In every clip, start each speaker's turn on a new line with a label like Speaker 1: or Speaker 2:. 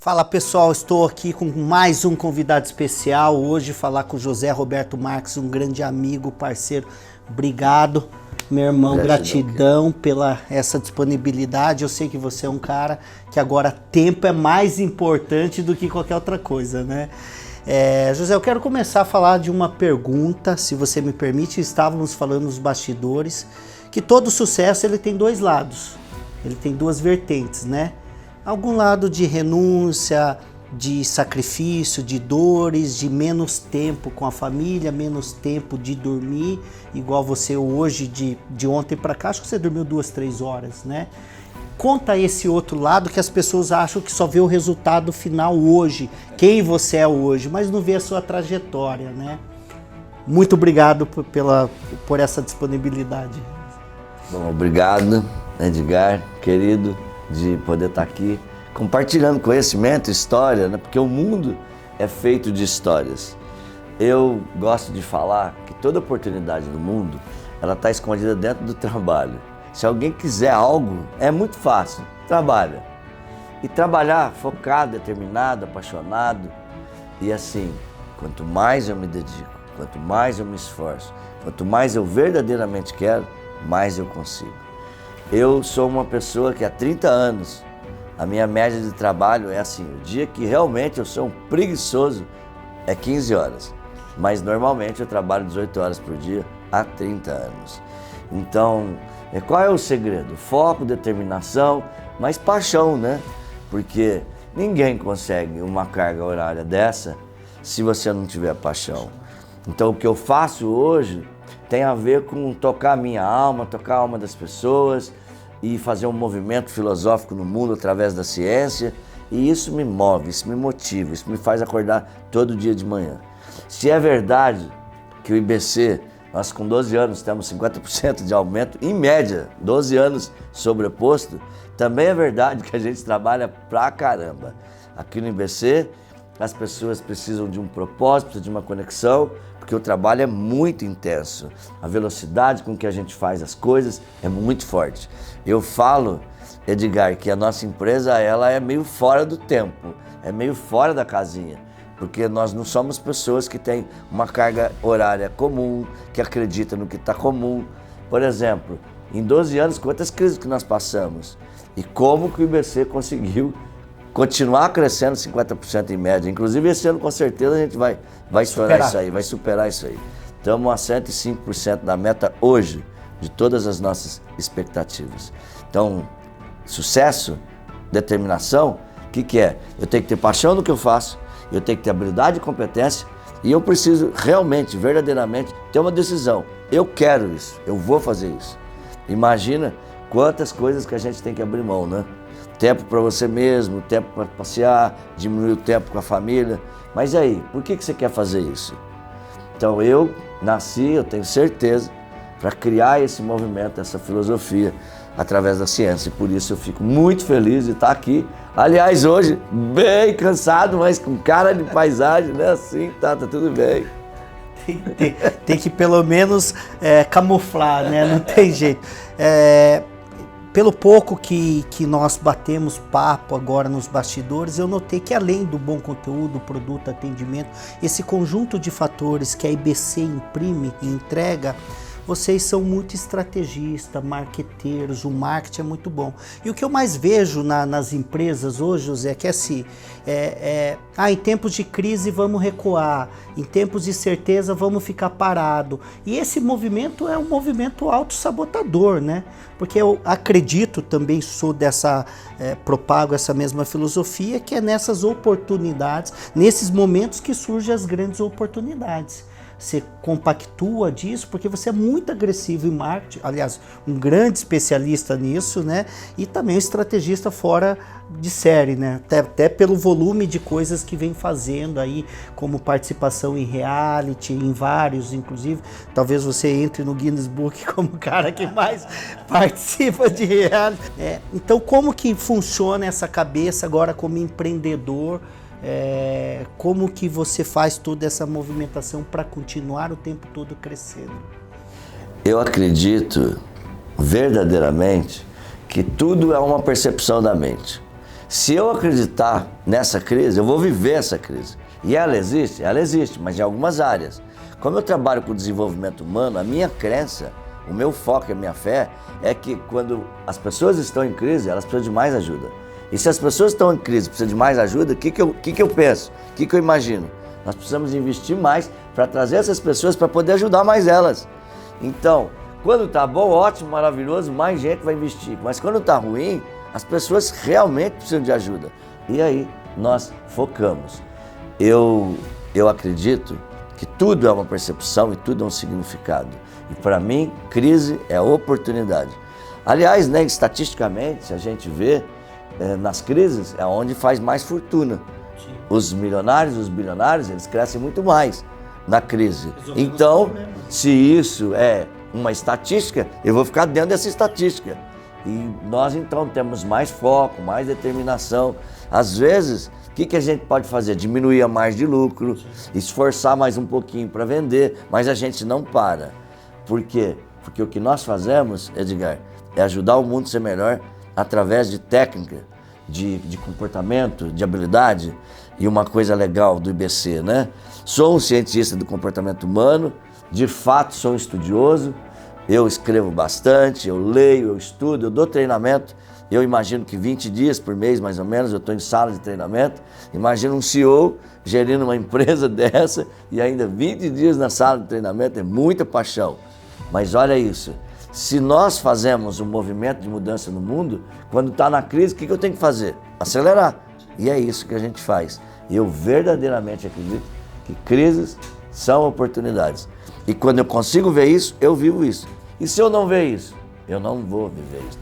Speaker 1: Fala pessoal, estou aqui com mais um convidado especial, hoje falar com o José Roberto Marques, um grande amigo, parceiro. Obrigado, meu irmão, gratidão pela essa disponibilidade. Eu sei que você é um cara que agora tempo é mais importante do que qualquer outra coisa, né? José, eu quero começar a falar de uma pergunta, se você me permite. Estávamos falando nos bastidores que todo sucesso ele tem dois lados, ele tem duas vertentes, né? Algum lado de renúncia, de sacrifício, de dores, de menos tempo com a família, menos tempo de dormir, igual você hoje, de ontem para cá, acho que você dormiu 2, 3 horas, né? Conta esse outro lado que as pessoas acham que só vê o resultado final hoje, quem você é hoje, mas não vê a sua trajetória, né? Muito obrigado por essa disponibilidade.
Speaker 2: Bom, obrigado, Edgar, querido, de poder estar aqui compartilhando conhecimento, história, né? Porque o mundo é feito de histórias. Eu gosto de falar que toda oportunidade do mundo, ela está escondida dentro do trabalho. Se alguém quiser algo, é muito fácil, trabalha. E trabalhar focado, determinado, apaixonado. E assim, quanto mais eu me dedico, quanto mais eu me esforço, quanto mais eu verdadeiramente quero, mais eu consigo. Eu sou uma pessoa que há 30 anos, a minha média de trabalho é assim, o dia que realmente eu sou um preguiçoso é 15 horas, mas normalmente eu trabalho 18 horas por dia há 30 anos. Então, qual é o segredo? Foco, determinação, mas paixão, né? Porque ninguém consegue uma carga horária dessa se você não tiver paixão. Então, o que eu faço hoje tem a ver com tocar a minha alma, tocar a alma das pessoas e fazer um movimento filosófico no mundo através da ciência. E isso me move, isso me motiva, isso me faz acordar todo dia de manhã. Se é verdade que o IBC, nós com 12 anos temos 50% de aumento, em média, 12 anos sobreposto, também é verdade que a gente trabalha pra caramba. Aqui no IBC, as pessoas precisam de um propósito, precisam de uma conexão, porque o trabalho é muito intenso. A velocidade com que a gente faz as coisas é muito forte. Eu falo, Edgar, que a nossa empresa ela é meio fora do tempo, é meio fora da casinha, porque nós não somos pessoas que têm uma carga horária comum, que acreditam no que está comum. Por exemplo, em 12 anos, quantas crises que nós passamos? E como que o IBC conseguiu continuar crescendo 50% em média. Inclusive, esse ano, com certeza, a gente vai estourar isso aí, vai superar isso aí. Estamos a 105% da meta hoje, de todas as nossas expectativas. Então, sucesso, determinação, o que é? Eu tenho que ter paixão no que eu faço, eu tenho que ter habilidade e competência, e eu preciso realmente, verdadeiramente, ter uma decisão. Eu quero isso, eu vou fazer isso. Imagina quantas coisas que a gente tem que abrir mão, né? Tempo para você mesmo, tempo para passear, diminuir o tempo com a família. Mas e aí, por que você quer fazer isso? Então eu nasci, eu tenho certeza, para criar esse movimento, essa filosofia, através da ciência. E por isso eu fico muito feliz de estar aqui. Aliás, hoje, bem cansado, mas com cara de paisagem, né? Assim, tá tudo bem.
Speaker 1: Tem que pelo menos camuflar, né? Não tem jeito. Pelo pouco que nós batemos papo agora nos bastidores, eu notei que além do bom conteúdo, produto, atendimento, esse conjunto de fatores que a IBC imprime e entrega, vocês são muito estrategistas, marqueteiros, o marketing é muito bom. E o que eu mais vejo nas empresas hoje, José, é que assim, em tempos de crise vamos recuar, em tempos de certeza vamos ficar parado. E esse movimento é um movimento autossabotador, né? Porque eu acredito, também sou propago essa mesma filosofia, que é nessas oportunidades, nesses momentos que surgem as grandes oportunidades. Você compactua disso porque você é muito agressivo em marketing, aliás, um grande especialista nisso, né? E também um estrategista fora de série, né? Até pelo volume de coisas que vem fazendo aí, como participação em reality, em vários, inclusive. Talvez você entre no Guinness Book como o cara que mais participa de reality. Então, como que funciona essa cabeça agora como empreendedor? Como que você faz toda essa movimentação para continuar o tempo todo crescendo?
Speaker 2: Eu acredito verdadeiramente que tudo é uma percepção da mente. Se eu acreditar nessa crise, eu vou viver essa crise. E ela existe, mas em algumas áreas. Como eu trabalho com o desenvolvimento humano, a minha crença, o meu foco, a minha fé, é que quando as pessoas estão em crise, elas precisam de mais ajuda. E se as pessoas estão em crise, precisam de mais ajuda, o que eu penso? O que eu imagino? Nós precisamos investir mais para trazer essas pessoas para poder ajudar mais elas. Então, quando está bom, ótimo, maravilhoso, mais gente vai investir. Mas quando está ruim, as pessoas realmente precisam de ajuda. E aí nós focamos. Eu acredito que tudo é uma percepção e tudo é um significado. E para mim, crise é oportunidade. Aliás, né, estatisticamente, se a gente vê, nas crises é onde faz mais fortuna. Sim. Os milionários, os bilionários, eles crescem muito mais na crise. Então, se isso é uma estatística, eu vou ficar dentro dessa estatística. E nós então temos mais foco, mais determinação. Às vezes, o que a gente pode fazer? Diminuir a margem de lucro, esforçar mais um pouquinho para vender, mas a gente não para. Por quê? Porque o que nós fazemos, Edgar, é ajudar o mundo a ser melhor através de técnica, de comportamento, de habilidade. E uma coisa legal do IBC, né? Sou um cientista do comportamento humano, de fato sou um estudioso, eu escrevo bastante, eu leio, eu estudo, eu dou treinamento. Eu imagino que 20 dias por mês, mais ou menos, eu estou em sala de treinamento. Imagina um CEO gerindo uma empresa dessa e ainda 20 dias na sala de treinamento, é muita paixão. Mas olha isso, se nós fazemos um movimento de mudança no mundo, quando está na crise, o que eu tenho que fazer? Acelerar. E é isso que a gente faz. E eu verdadeiramente acredito que crises são oportunidades. E quando eu consigo ver isso, eu vivo isso. E se eu não ver isso, eu não vou viver isso.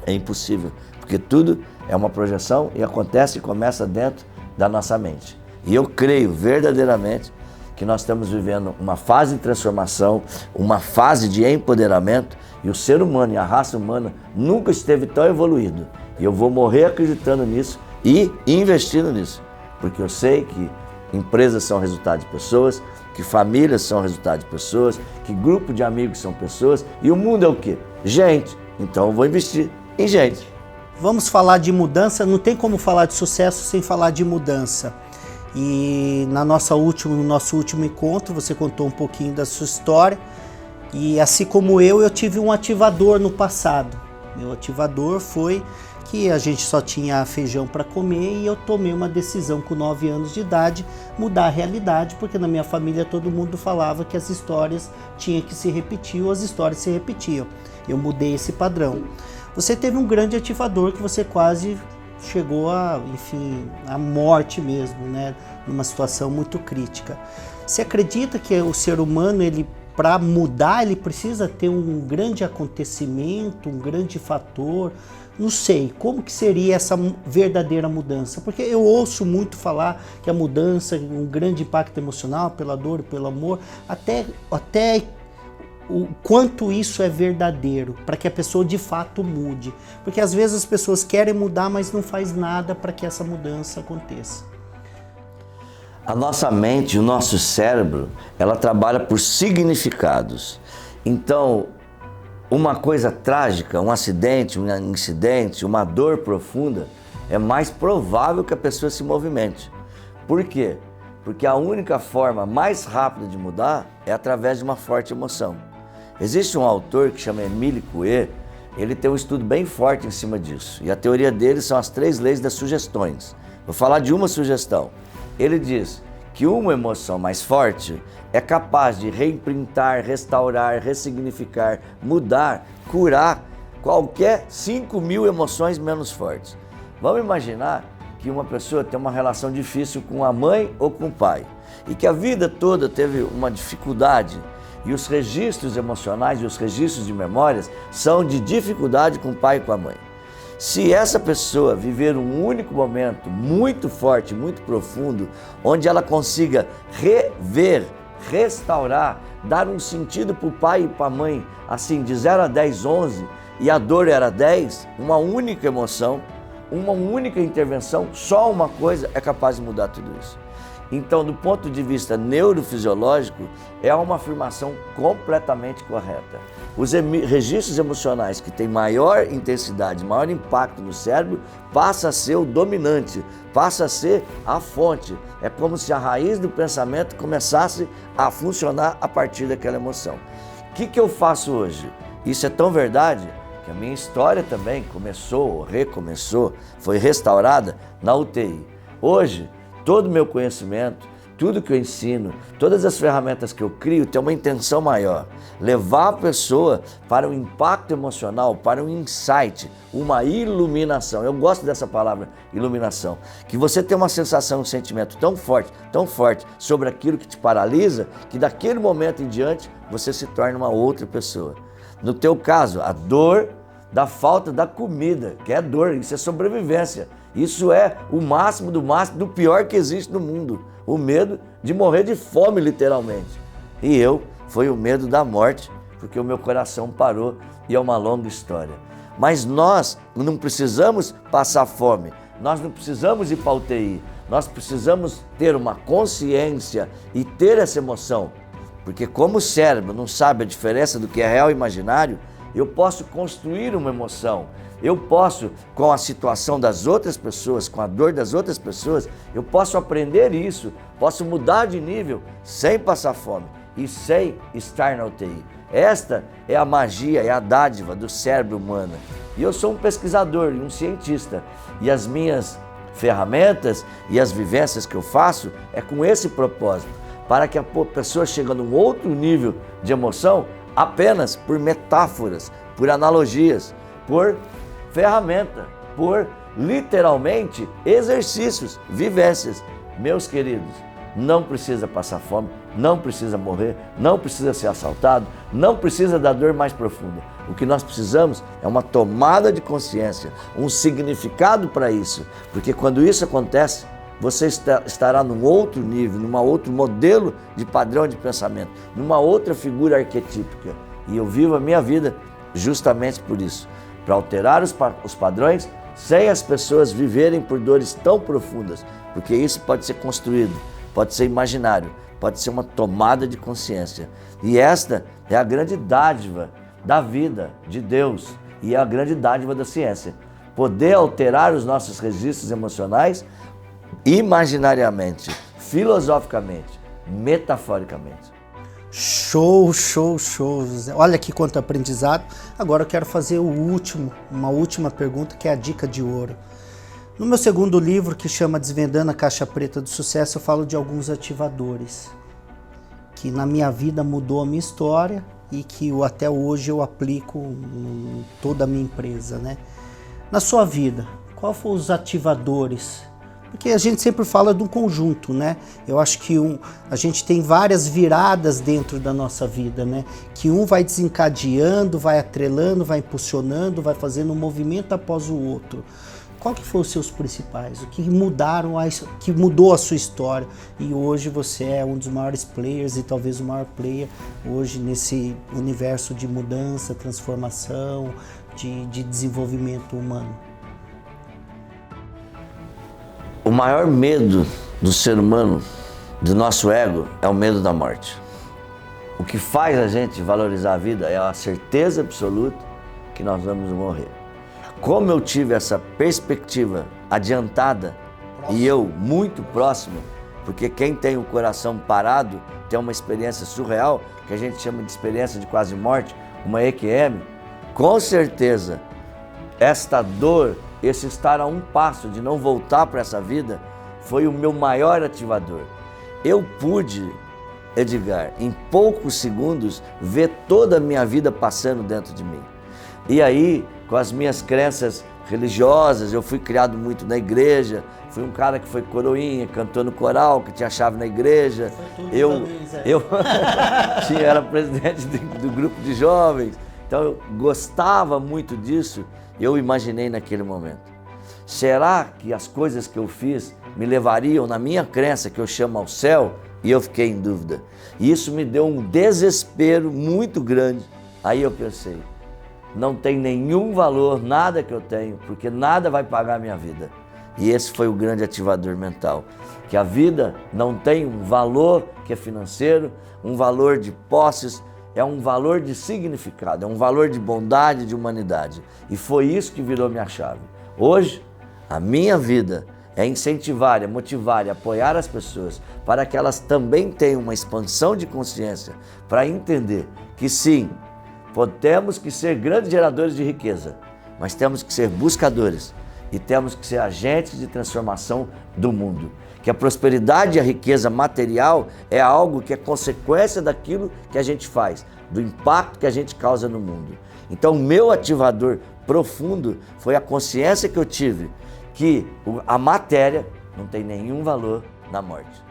Speaker 2: É impossível, porque tudo é uma projeção e acontece e começa dentro da nossa mente. E eu creio verdadeiramente que nós estamos vivendo uma fase de transformação, uma fase de empoderamento, e o ser humano e a raça humana nunca esteve tão evoluído. E eu vou morrer acreditando nisso e investindo nisso, porque eu sei que empresas são resultado de pessoas, que famílias são resultado de pessoas, que grupo de amigos são pessoas, e o mundo é o quê? Gente. Então eu vou investir em gente.
Speaker 1: Vamos falar de mudança, não tem como falar de sucesso sem falar de mudança. E no nosso último encontro, você contou um pouquinho da sua história, e assim como eu tive um ativador no passado. Meu ativador foi que a gente só tinha feijão para comer e eu tomei uma decisão com 9 anos de idade, mudar a realidade, porque na minha família todo mundo falava que as histórias tinham que se repetir ou as histórias se repetiam. Eu mudei esse padrão. Você teve um grande ativador que você quase chegou a morte mesmo, né? Numa situação muito crítica. Você acredita que o ser humano, para mudar, ele precisa ter um grande acontecimento, um grande fator? Não sei, como que seria essa verdadeira mudança? Porque eu ouço muito falar que a mudança, um grande impacto emocional, pela dor e pelo amor, até o quanto isso é verdadeiro, para que a pessoa de fato mude. Porque às vezes as pessoas querem mudar, mas não faz nada para que essa mudança aconteça.
Speaker 2: A nossa mente, o nosso cérebro, ela trabalha por significados. Então, uma coisa trágica, um acidente, um incidente, uma dor profunda, é mais provável que a pessoa se movimente. Por quê? Porque a única forma mais rápida de mudar é através de uma forte emoção. Existe um autor que chama Emile Coué, ele tem um estudo bem forte em cima disso. E a teoria dele são as 3 leis das sugestões. Vou falar de uma sugestão. Ele diz que uma emoção mais forte é capaz de reimprintar, restaurar, ressignificar, mudar, curar qualquer 5.000 emoções menos fortes. Vamos imaginar que uma pessoa tem uma relação difícil com a mãe ou com o pai e que a vida toda teve uma dificuldade e os registros emocionais e os registros de memórias são de dificuldade com o pai e com a mãe. Se essa pessoa viver um único momento muito forte, muito profundo, onde ela consiga rever, restaurar, dar um sentido para o pai e para a mãe, assim, de 0 a 10, 11, e a dor era 10, uma única emoção, uma única intervenção, só uma coisa é capaz de mudar tudo isso. Então, do ponto de vista neurofisiológico, é uma afirmação completamente correta. Os registros emocionais que têm maior intensidade, maior impacto no cérebro, passa a ser o dominante, passa a ser a fonte. É como se a raiz do pensamento começasse a funcionar a partir daquela emoção. O que eu faço hoje? Isso é tão verdade que a minha história também começou, recomeçou, foi restaurada na UTI. Hoje, todo o meu conhecimento, tudo que eu ensino, todas as ferramentas que eu crio tem uma intenção maior. Levar a pessoa para um impacto emocional, para um insight, uma iluminação. Eu gosto dessa palavra, iluminação. Que você tem uma sensação, um sentimento tão forte sobre aquilo que te paralisa, que daquele momento em diante você se torna uma outra pessoa. No teu caso, a dor da falta da comida, que é dor, isso é sobrevivência. Isso é o máximo do pior que existe no mundo. O medo de morrer de fome, literalmente. E foi o medo da morte, porque o meu coração parou e é uma longa história. Mas nós não precisamos passar fome, nós não precisamos ir para a UTI, nós precisamos ter uma consciência e ter essa emoção. Porque como o cérebro não sabe a diferença do que é real e imaginário, eu posso construir uma emoção. Eu posso, com a situação das outras pessoas, com a dor das outras pessoas, eu posso aprender isso, posso mudar de nível sem passar fome e sem estar na UTI. Esta é a magia, é a dádiva do cérebro humano. E eu sou um pesquisador e um cientista. E as minhas ferramentas e as vivências que eu faço é com esse propósito, para que a pessoa chegue num outro nível de emoção apenas por metáforas, por analogias, por ferramenta, por literalmente exercícios, vivências. Meus queridos, não precisa passar fome, não precisa morrer, não precisa ser assaltado, não precisa da dor mais profunda. O que nós precisamos é uma tomada de consciência, um significado para isso, porque quando isso acontece, você estará num outro nível, num outro modelo de padrão de pensamento, numa outra figura arquetípica. E eu vivo a minha vida justamente por isso, para alterar os padrões sem as pessoas viverem por dores tão profundas, porque isso pode ser construído, pode ser imaginário, pode ser uma tomada de consciência. E esta é a grande dádiva da vida, de Deus, e é a grande dádiva da ciência. Poder alterar os nossos registros emocionais imaginariamente, filosoficamente, metaforicamente.
Speaker 1: Show, José. Olha aqui quanto aprendizado. Agora eu quero fazer uma última pergunta, que é a dica de ouro. No meu segundo livro, que chama Desvendando a Caixa Preta do Sucesso, eu falo de alguns ativadores que na minha vida mudou a minha história e que até hoje eu aplico em toda a minha empresa, né? Na sua vida, qual foram os ativadores? Porque a gente sempre fala de um conjunto, né? Eu acho que a gente tem várias viradas dentro da nossa vida, né? Que um vai desencadeando, vai atrelando, vai impulsionando, vai fazendo um movimento após o outro. Qual que foram os seus principais? O que que mudou a sua história? E hoje você é um dos maiores players e talvez o maior player hoje nesse universo de mudança, transformação, de desenvolvimento humano.
Speaker 2: O maior medo do ser humano, do nosso ego, é o medo da morte. O que faz a gente valorizar a vida é a certeza absoluta que nós vamos morrer. Como eu tive essa perspectiva adiantada e eu muito próximo, porque quem tem o coração parado tem uma experiência surreal, que a gente chama de experiência de quase morte, uma EQM, com certeza esta dor, esse estar a um passo de não voltar para essa vida, foi o meu maior ativador. Eu pude, Edgar, em poucos segundos, ver toda a minha vida passando dentro de mim. E aí, com as minhas crenças religiosas, eu fui criado muito na igreja, fui um cara que foi coroinha, cantou no coral, que tinha chave na igreja. Eu era presidente do grupo de jovens, então eu gostava muito disso. Eu imaginei naquele momento, será que as coisas que eu fiz me levariam na minha crença, que eu chamo ao céu? E eu fiquei em dúvida. E isso me deu um desespero muito grande. Aí eu pensei, não tem nenhum valor, nada que eu tenho, porque nada vai pagar a minha vida. E esse foi o grande ativador mental. Que a vida não tem um valor que é financeiro, um valor de posses, é um valor de significado, é um valor de bondade, de humanidade. E foi isso que virou minha chave. Hoje, a minha vida é incentivar, é motivar, é apoiar as pessoas para que elas também tenham uma expansão de consciência, para entender que sim, temos que ser grandes geradores de riqueza, mas temos que ser buscadores e temos que ser agentes de transformação do mundo. Que a prosperidade e a riqueza material é algo que é consequência daquilo que a gente faz, do impacto que a gente causa no mundo. Então, o meu ativador profundo foi a consciência que eu tive que a matéria não tem nenhum valor na morte.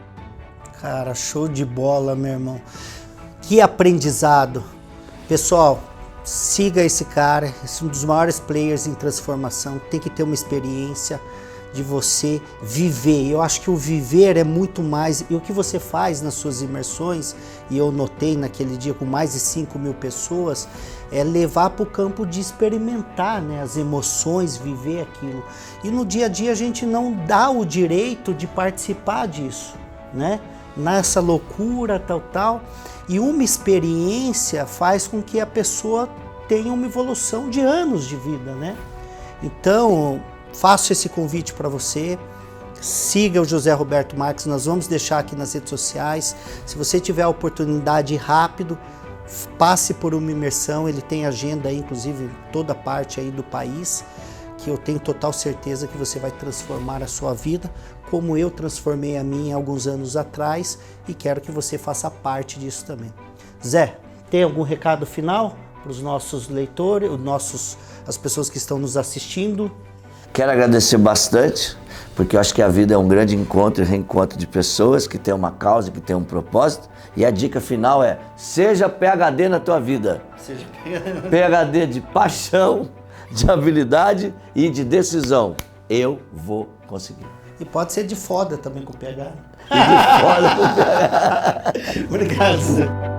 Speaker 1: Cara, show de bola, meu irmão. Que aprendizado. Pessoal, siga esse cara, esse é um dos maiores players em transformação. Tem que ter uma experiência de você viver. Eu acho que o viver é muito mais, e o que você faz nas suas imersões, e eu notei naquele dia com mais de 5.000 pessoas, é levar para o campo de experimentar, né, as emoções, viver aquilo. E no dia a dia a gente não dá o direito de participar disso, né? Nessa loucura, tal. E uma experiência faz com que a pessoa tenha uma evolução de anos de vida, né? Então, faço esse convite para você, siga o José Roberto Marques, nós vamos deixar aqui nas redes sociais. Se você tiver a oportunidade rápido, passe por uma imersão, ele tem agenda aí, inclusive em toda parte aí do país, que eu tenho total certeza que você vai transformar a sua vida, como eu transformei a minha alguns anos atrás, e quero que você faça parte disso também. Zé, tem algum recado final para os nossos leitores, as pessoas que estão nos assistindo?
Speaker 2: Quero agradecer bastante, porque eu acho que a vida é um grande encontro e reencontro de pessoas que têm uma causa, que têm um propósito. E a dica final é, seja PhD na tua vida.
Speaker 1: Seja
Speaker 2: PhD de paixão, de habilidade e de decisão. Eu vou conseguir.
Speaker 1: E pode ser de foda também com o PH.
Speaker 2: E de foda com o PH.
Speaker 1: Obrigado, Zé.